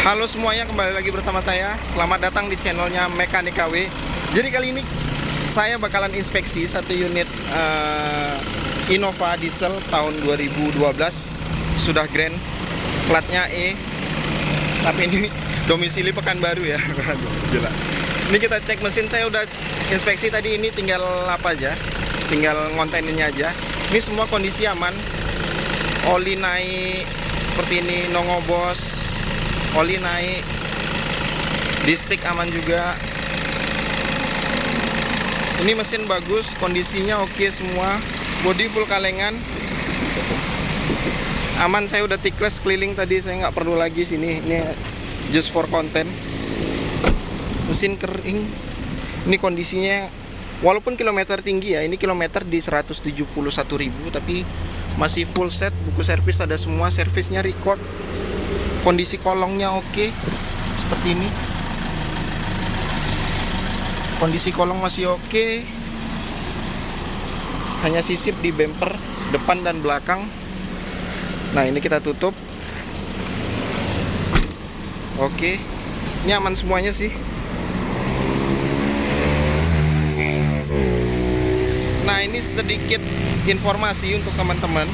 Halo semuanya, kembali lagi bersama saya. Selamat datang di channelnya Mekanik KW. Jadi kali ini saya bakalan inspeksi satu unit Innova diesel tahun 2012. Sudah grand, platnya E. Tapi ini domisili Pekanbaru ya. Gila. Ini kita cek mesin, saya udah inspeksi tadi, ini tinggal apa aja? Tinggal ngonteninnya aja. Ini semua kondisi aman. Oli naik seperti ini, no ngobos. Oli naik, di stick aman juga. Ini mesin bagus, kondisinya oke semua. Bodi full kalengan, aman. Saya udah tikles keliling tadi, saya nggak perlu lagi sini. Ini just for content. Mesin kering. Ini kondisinya, walaupun kilometer tinggi ya, ini kilometer di 171.000, tapi masih full set. Buku servis ada semua, servisnya record. Kondisi kolongnya oke, seperti ini. Kondisi kolong masih oke. Hanya sisip di bumper depan dan belakang. Nah, ini kita tutup. Oke. Ini aman semuanya sih. Nah, ini sedikit informasi untuk teman-teman.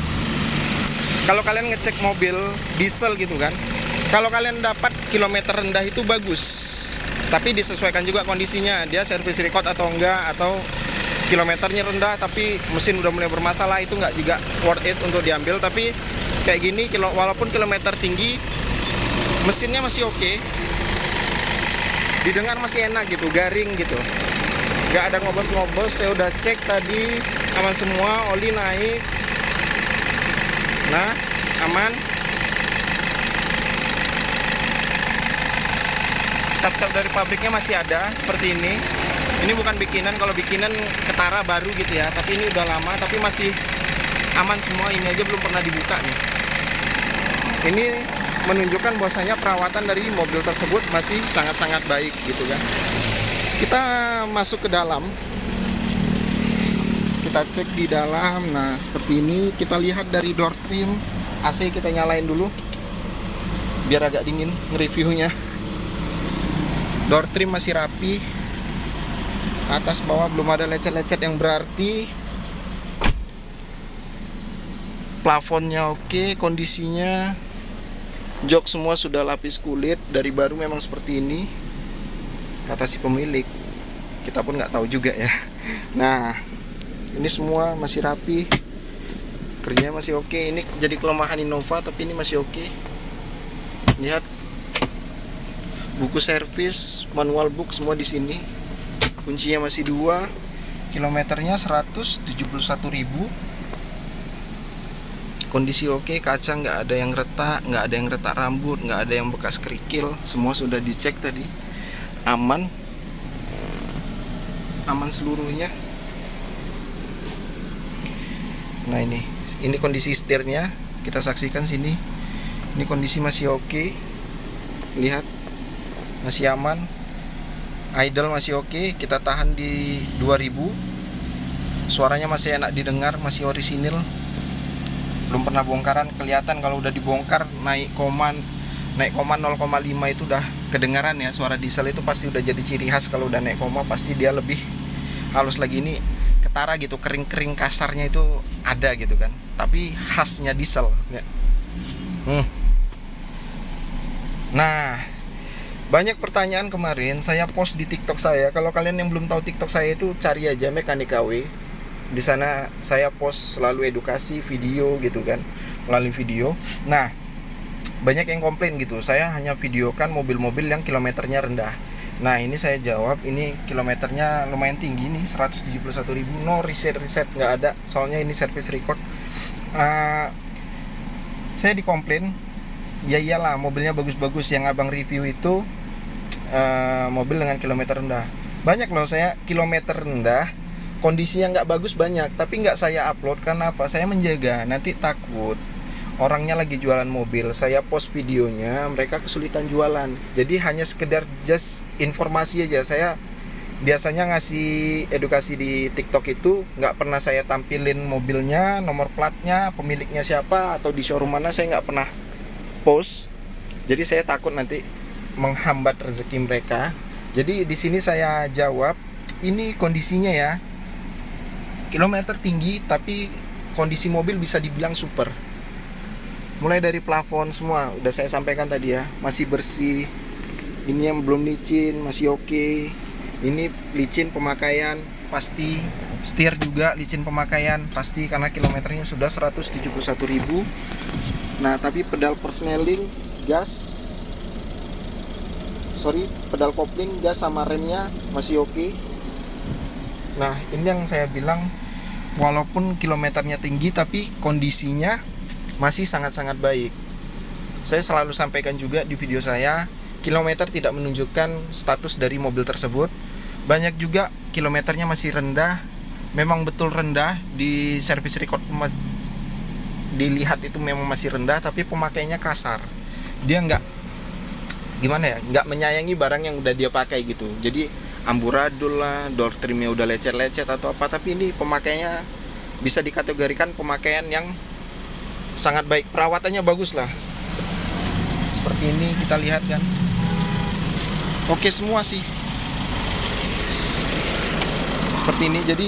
Kalau kalian ngecek mobil diesel gitu kan, kalau kalian dapat kilometer rendah itu bagus, tapi disesuaikan juga kondisinya, dia servis record atau enggak, atau kilometernya rendah tapi mesin udah mulai bermasalah, itu enggak juga worth it untuk diambil. Tapi kayak gini, walaupun kilometer tinggi, mesinnya masih oke, didengar masih enak gitu, garing gitu, nggak ada ngobos-ngobos. Saya udah cek tadi, aman semua. Oli naik, nah aman. Cap-cap dari pabriknya masih ada seperti ini. Ini bukan bikinan, kalau bikinan ketara baru gitu ya, tapi ini udah lama, tapi masih aman semua. Ini aja belum pernah dibuka nih. Ini menunjukkan bahwasanya perawatan dari mobil tersebut masih sangat-sangat baik gitu kan. Kita masuk ke dalam, kita cek di dalam. Nah, seperti ini. Kita lihat dari door trim. AC kita nyalain dulu biar agak dingin nge-reviewnya. Door trim masih rapi, atas bawah belum ada lecet-lecet yang berarti. Plafonnya oke, kondisinya. Jok semua sudah lapis kulit, dari baru memang seperti ini, kata si pemilik. Kita pun nggak tahu juga ya. Nah, ini semua masih rapi, kerjanya masih oke. Ini jadi kelemahan Innova, tapi ini masih oke. Lihat, buku servis, manual book semua di sini. Kuncinya masih 2. Kilometernya 171.000. Kondisi oke, kaca nggak ada yang retak, nggak ada yang retak rambut, nggak ada yang bekas kerikil. Semua sudah dicek tadi, aman, aman seluruhnya. Nah, ini kondisi setirnya, kita saksikan sini. Ini kondisi masih oke. Lihat, masih aman. Idle masih oke. Kita tahan di 2000. Suaranya masih enak didengar, masih orisinil. Belum pernah bongkaran. Kelihatan kalau udah dibongkar, naik koma 0,5 itu udah kedengaran ya. Suara diesel itu pasti udah jadi ciri khas. Kalau udah naik koma pasti dia lebih halus lagi. Ini ketara gitu, kering-kering kasarnya itu ada gitu kan, tapi khasnya diesel ya. Nah, banyak pertanyaan kemarin saya post di TikTok saya. Kalau kalian yang belum tahu TikTok saya itu, cari aja Mekanik KW. Di sana saya post selalu edukasi video gitu kan, melalui video. Nah, banyak yang komplain gitu, saya hanya videokan mobil-mobil yang kilometernya rendah. Nah, ini saya jawab, ini kilometernya lumayan tinggi nih, 171.000. No riset nggak ada, soalnya ini service record. Saya dikomplain, ya iyalah mobilnya bagus-bagus, yang abang review itu mobil dengan kilometer rendah. Banyak loh saya kilometer rendah, kondisinya nggak bagus banyak, tapi nggak saya upload. Karena apa? Saya menjaga, nanti takut orangnya lagi jualan mobil, saya post videonya, mereka kesulitan jualan. Jadi hanya sekedar just informasi aja. Saya biasanya ngasih edukasi di TikTok itu, nggak pernah saya tampilin mobilnya, nomor platnya, pemiliknya siapa, atau di showroom mana, saya nggak pernah post. Jadi saya takut nanti menghambat rezeki mereka. Jadi di sini saya jawab, ini kondisinya ya, kilometer tinggi tapi kondisi mobil bisa dibilang super. Mulai dari plafon semua udah saya sampaikan tadi ya, masih bersih. Ini yang belum licin masih oke. Ini licin pemakaian pasti. Setir juga licin pemakaian pasti karena kilometernya sudah 171.000. Nah, tapi pedal persneling, pedal kopling, gas sama remnya masih oke. Nah, ini yang saya bilang, walaupun kilometernya tinggi tapi kondisinya masih sangat-sangat baik. Saya selalu sampaikan juga di video saya, kilometer tidak menunjukkan status dari mobil tersebut. Banyak juga kilometernya masih rendah. Memang betul rendah, di service record dilihat itu memang masih rendah, tapi pemakainya kasar. Dia nggak menyayangi barang yang udah dia pakai gitu. Jadi amburadul lah, door trimnya udah lecet-lecet atau apa, tapi ini pemakainya bisa dikategorikan pemakaian yang sangat baik. Perawatannya bagus lah. Seperti ini kita lihat kan. Oke semua sih. Seperti ini. Jadi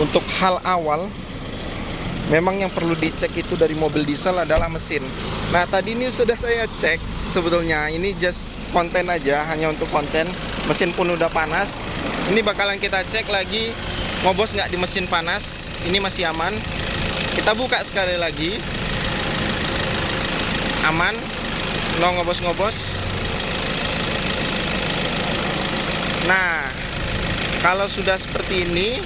untuk hal awal memang yang perlu dicek itu dari mobil diesel adalah mesin. Nah, tadi ini sudah saya cek. Sebetulnya ini just konten aja, hanya untuk konten. Mesin pun udah panas. Ini bakalan kita cek lagi ngobos nggak di mesin panas. Ini masih aman. Kita buka sekali lagi. Aman. No ngobos-ngobos. Nah, kalau sudah seperti ini,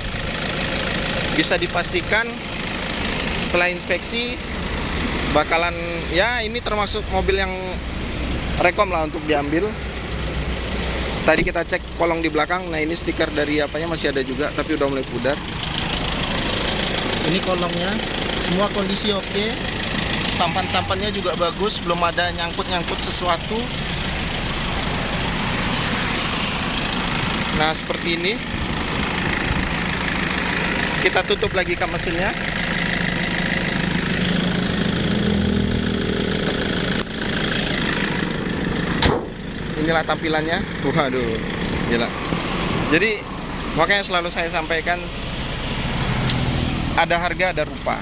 bisa dipastikan setelah inspeksi bakalan, ya ini termasuk mobil yang rekom lah untuk diambil. Tadi kita cek kolong di belakang. Nah, ini stiker dari apanya masih ada juga, tapi udah mulai pudar. Ini kolongnya semua kondisi oke. Sampan-sampannya juga bagus, belum ada nyangkut-nyangkut sesuatu. Nah, seperti ini. Kita tutup lagi kap mesinnya. Inilah tampilannya. Waduh, gila. Jadi makanya selalu saya sampaikan, ada harga ada rupa.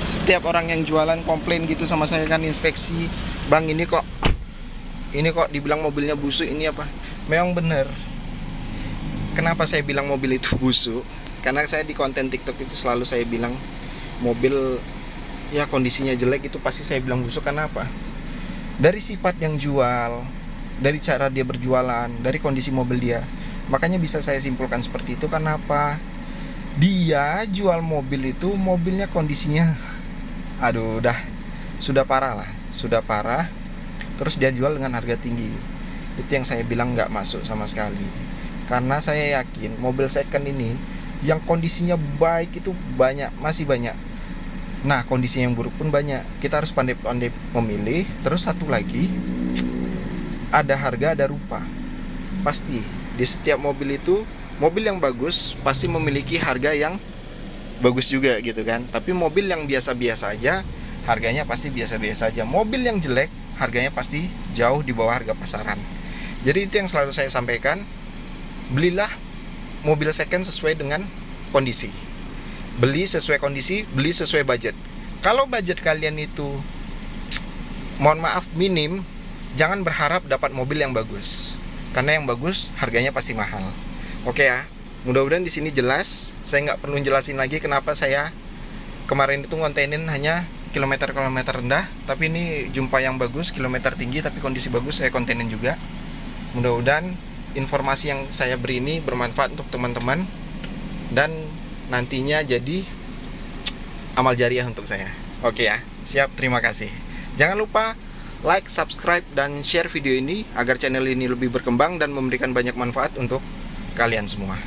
Setiap orang yang jualan komplain gitu sama saya kan, inspeksi, bang ini kok dibilang mobilnya busuk, ini apa? Memang bener. Kenapa saya bilang mobil itu busuk? Karena saya di konten TikTok itu selalu saya bilang mobil ya kondisinya jelek itu pasti saya bilang busuk. Karena apa? Dari sifat yang jual, dari cara dia berjualan, dari kondisi mobil dia. Makanya bisa saya simpulkan seperti itu. Karena apa? Dia jual mobil itu, mobilnya kondisinya aduh sudah parah lah, sudah parah. Terus dia jual dengan harga tinggi. Itu yang saya bilang nggak masuk sama sekali. Karena saya yakin mobil second ini yang kondisinya baik itu banyak, masih banyak. Nah, kondisi yang buruk pun banyak. Kita harus pandai-pandai memilih. Terus satu lagi, ada harga ada rupa. Pasti di setiap mobil itu, mobil yang bagus pasti memiliki harga yang bagus juga gitu kan. Tapi mobil yang biasa-biasa aja, harganya pasti biasa-biasa aja. Mobil yang jelek, harganya pasti jauh di bawah harga pasaran. Jadi itu yang selalu saya sampaikan. Belilah mobil second sesuai dengan kondisi. Beli sesuai kondisi, beli sesuai budget. Kalau budget kalian itu, mohon maaf, minim, jangan berharap dapat mobil yang bagus. Karena yang bagus harganya pasti mahal. Oke ya, mudah-mudahan di sini jelas. Saya nggak perlu jelasin lagi kenapa saya kemarin itu ngontenin hanya kilometer-kilometer rendah. Tapi ini jumpa yang bagus, kilometer tinggi tapi kondisi bagus, saya kontenin juga. Mudah-mudahan informasi yang saya beri ini bermanfaat untuk teman-teman dan nantinya jadi amal jariah untuk saya. Oke ya, siap, terima kasih. Jangan lupa like, subscribe, dan share video ini agar channel ini lebih berkembang dan memberikan banyak manfaat untuk kalian semua.